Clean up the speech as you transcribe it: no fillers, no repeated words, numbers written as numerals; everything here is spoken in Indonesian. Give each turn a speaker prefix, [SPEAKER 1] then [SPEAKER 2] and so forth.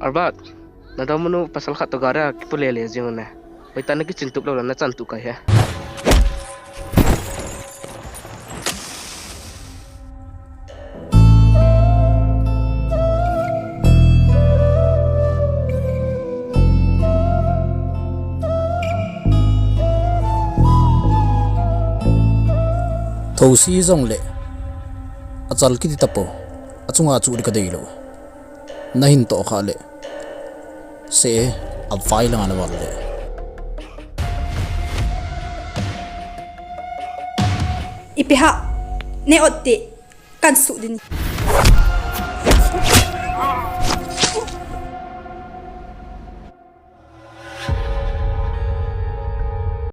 [SPEAKER 1] Arbat, nadaw mo no pasal ka togara kipulele yung na. May tanong kicintuk lang na cantuk kaya.
[SPEAKER 2] Thosi zong le achal ki tapo achunga chu ri ka deilo nahin to kha le se a file ngana wal le
[SPEAKER 3] ipiha ne otti kan su din